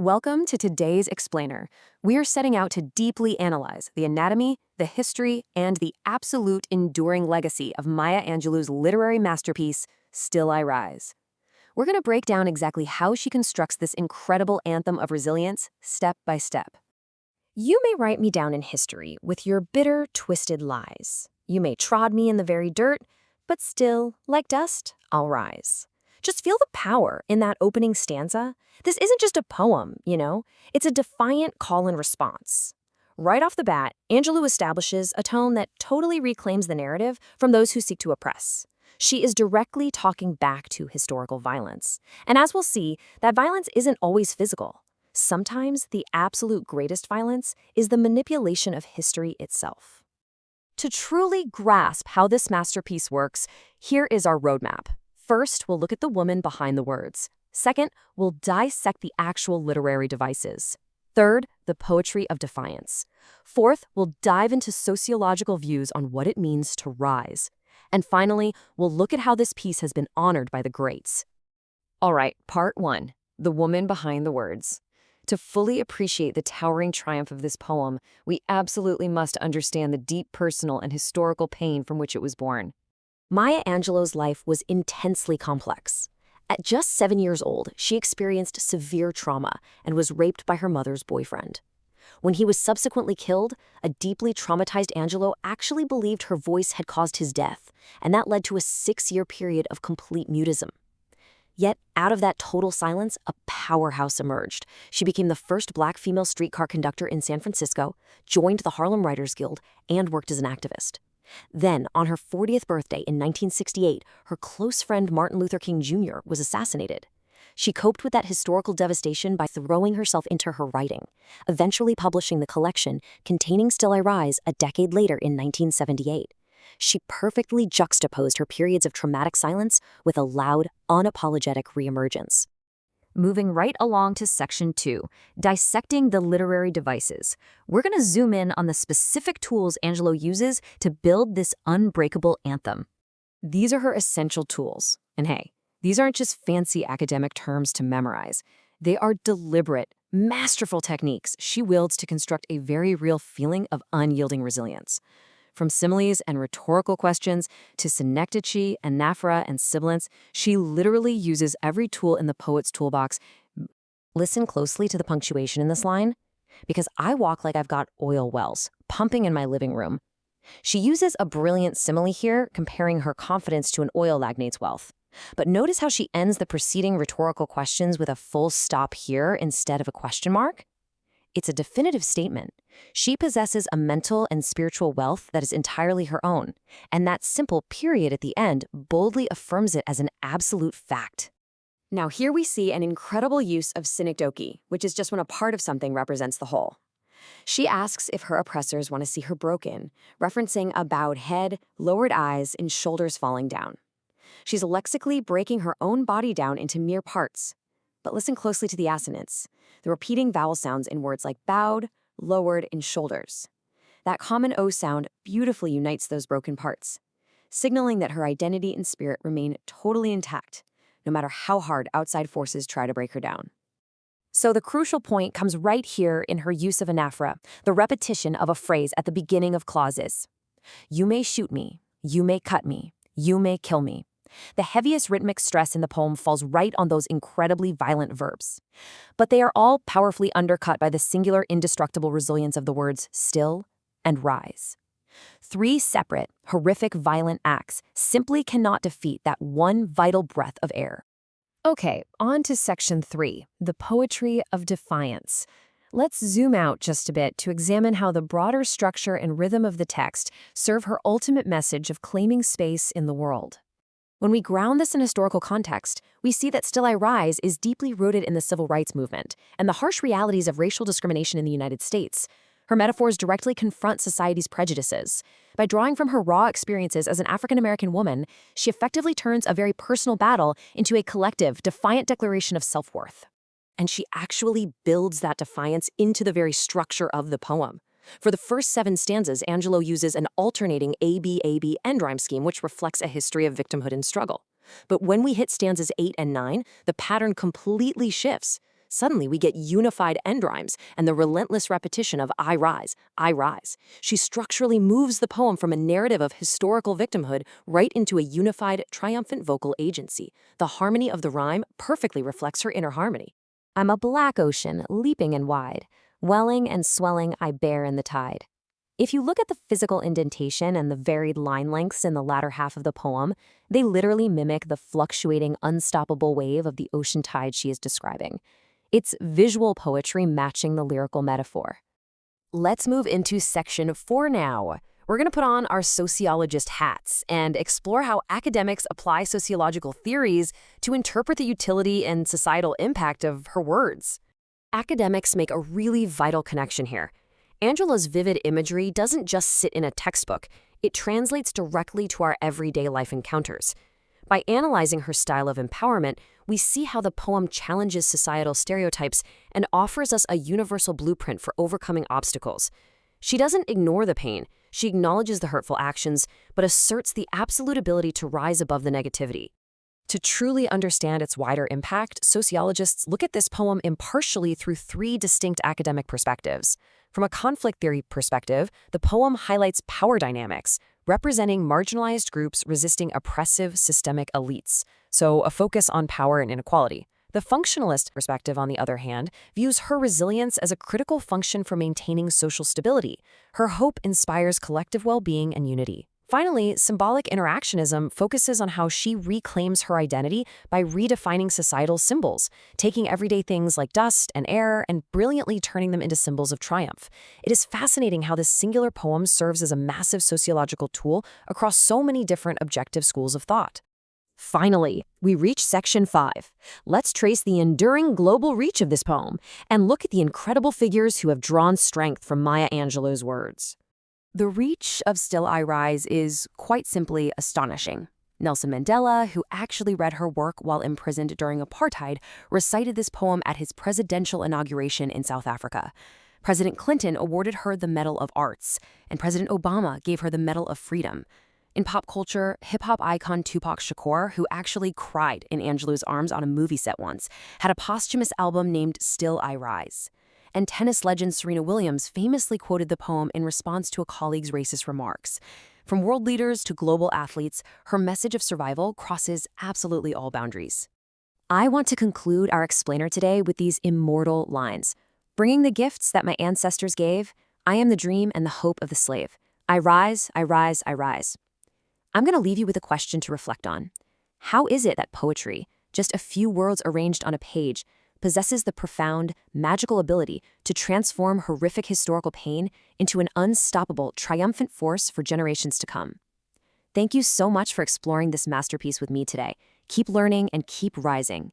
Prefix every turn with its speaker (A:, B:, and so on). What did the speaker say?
A: Welcome to today's Explainer. We are setting out to deeply analyze the anatomy, the history, and the absolute enduring legacy of Maya Angelou's literary masterpiece, Still I Rise. We're going to break down exactly how she constructs this incredible anthem of resilience, step by step.
B: You may write me down in history with your bitter, twisted lies. You may trod me in the very dirt, but still, like dust, I'll rise. Just feel the power in that opening stanza. This isn't just a poem, It's a defiant call and response. Right off the bat, Angelou establishes a tone that totally reclaims the narrative from those who seek to oppress. She is directly talking back to historical violence. And as we'll see, that violence isn't always physical. Sometimes the absolute greatest violence is the manipulation of history itself. To truly grasp how this masterpiece works, here is our roadmap. First, we'll look at the woman behind the words. Second, we'll dissect the actual literary devices. Third, the poetry of defiance. Fourth, we'll dive into sociological views on what it means to rise. And finally, we'll look at how this piece has been honored by the greats. All right, part one, the woman behind the words. To fully appreciate the towering triumph of this poem, we absolutely must understand the deep personal and historical pain from which it was born. Maya Angelou's life was intensely complex. At just 7 years old, she experienced severe trauma and was raped by her mother's boyfriend. When he was subsequently killed, a deeply traumatized Angelou actually believed her voice had caused his death, and that led to a 6-year period of complete mutism. Yet, out of that total silence, a powerhouse emerged. She became the first Black female streetcar conductor in San Francisco, joined the Harlem Writers Guild, and worked as an activist. Then, on her 40th birthday in 1968, her close friend Martin Luther King Jr. was assassinated. She coped with that historical devastation by throwing herself into her writing, eventually publishing the collection containing Still I Rise a decade later in 1978. She perfectly juxtaposed her periods of traumatic silence with a loud, unapologetic reemergence. Moving right along to section 2, dissecting the literary devices. We're going to zoom in on the specific tools Angelou uses to build this unbreakable anthem. These are her essential tools. And hey, these aren't just fancy academic terms to memorize. They are deliberate, masterful techniques she wields to construct a very real feeling of unyielding resilience. From similes and rhetorical questions to synecdoche, anaphora, and sibilance, she literally uses every tool in the poet's toolbox. Listen closely to the punctuation in this line, because I walk like I've got oil wells pumping in my living room. She uses a brilliant simile here, comparing her confidence to an oil magnate's wealth. But notice how she ends the preceding rhetorical questions with a full stop here instead of a question mark? It's a definitive statement. She possesses a mental and spiritual wealth that is entirely her own, and that simple period at the end boldly affirms it as an absolute fact. Now here we see an incredible use of synecdoche, which is just when a part of something represents the whole. She asks if her oppressors want to see her broken, referencing a bowed head, lowered eyes, and shoulders falling down. She's lexically breaking her own body down into mere parts. But listen closely to the assonance, the repeating vowel sounds in words like bowed, lowered, and shoulders. That common O sound beautifully unites those broken parts, signaling that her identity and spirit remain totally intact, no matter how hard outside forces try to break her down. So the crucial point comes right here in her use of anaphora, the repetition of a phrase at the beginning of clauses. You may shoot me, you may cut me, you may kill me. The heaviest rhythmic stress in the poem falls right on those incredibly violent verbs. But they are all powerfully undercut by the singular indestructible resilience of the words still and rise. 3 separate, horrific, violent acts simply cannot defeat that one vital breath of air. Okay, on to section 3, the poetry of defiance. Let's zoom out just a bit to examine how the broader structure and rhythm of the text serve her ultimate message of claiming space in the world. When we ground this in historical context, we see that Still I Rise is deeply rooted in the civil rights movement and the harsh realities of racial discrimination in the United States. Her metaphors directly confront society's prejudices. By drawing from her raw experiences as an African-American woman, she effectively turns a very personal battle into a collective, defiant declaration of self-worth. And she actually builds that defiance into the very structure of the poem. For the first 7 stanzas, Angelou uses an alternating A-B-A-B end rhyme scheme which reflects a history of victimhood and struggle. But when we hit stanzas 8 and 9, the pattern completely shifts.
A: Suddenly, we get unified end rhymes and the relentless repetition of I rise, I rise. She structurally moves the poem from a narrative of historical victimhood right into a unified, triumphant vocal agency. The harmony of the rhyme perfectly reflects her inner harmony.
B: I'm a black ocean, leaping and wide. Welling and swelling I bear in the tide. If you look at the physical indentation and the varied line lengths in the latter half of the poem, they literally mimic the fluctuating, unstoppable wave of the ocean tide she is describing. It's visual poetry matching the lyrical metaphor.
A: Let's move into section 4 now. We're going to put on our sociologist hats and explore how academics apply sociological theories to interpret the utility and societal impact of her words. Academics make a really vital connection here. Angelou's vivid imagery doesn't just sit in a textbook, it translates directly to our everyday life encounters. By analyzing her style of empowerment, we see how the poem challenges societal stereotypes and offers us a universal blueprint for overcoming obstacles. She doesn't ignore the pain, she acknowledges the hurtful actions, but asserts the absolute ability to rise above the negativity. To truly understand its wider impact, sociologists look at this poem impartially through 3 distinct academic perspectives. From a conflict theory perspective, the poem highlights power dynamics, representing marginalized groups resisting oppressive systemic elites, so a focus on power and inequality. The functionalist perspective, on the other hand, views her resilience as a critical function for maintaining social stability. Her hope inspires collective well-being and unity. Finally, symbolic interactionism focuses on how she reclaims her identity by redefining societal symbols, taking everyday things like dust and air and brilliantly turning them into symbols of triumph. It is fascinating how this singular poem serves as a massive sociological tool across so many different objective schools of thought. Finally, we reach section 5. Let's trace the enduring global reach of this poem and look at the incredible figures who have drawn strength from Maya Angelou's words. The reach of Still I Rise is quite simply astonishing. Nelson Mandela, who actually read her work while imprisoned during apartheid, recited this poem at his presidential inauguration in South Africa. President Clinton awarded her the Medal of Arts, and President Obama gave her the Medal of Freedom. In pop culture, hip-hop icon Tupac Shakur, who actually cried in Angelou's arms on a movie set once, had a posthumous album named Still I Rise. And tennis legend Serena Williams famously quoted the poem in response to a colleague's racist remarks. From world leaders to global athletes, her message of survival crosses absolutely all boundaries. I want to conclude our explainer today with these immortal lines. Bringing the gifts that my ancestors gave, I am the dream and the hope of the slave. I rise, I rise, I rise. I'm going to leave you with a question to reflect on. How is it that poetry, just a few words arranged on a page, possesses the profound, magical ability to transform horrific historical pain into an unstoppable, triumphant force for generations to come? Thank you so much for exploring this masterpiece with me today. Keep learning and keep rising.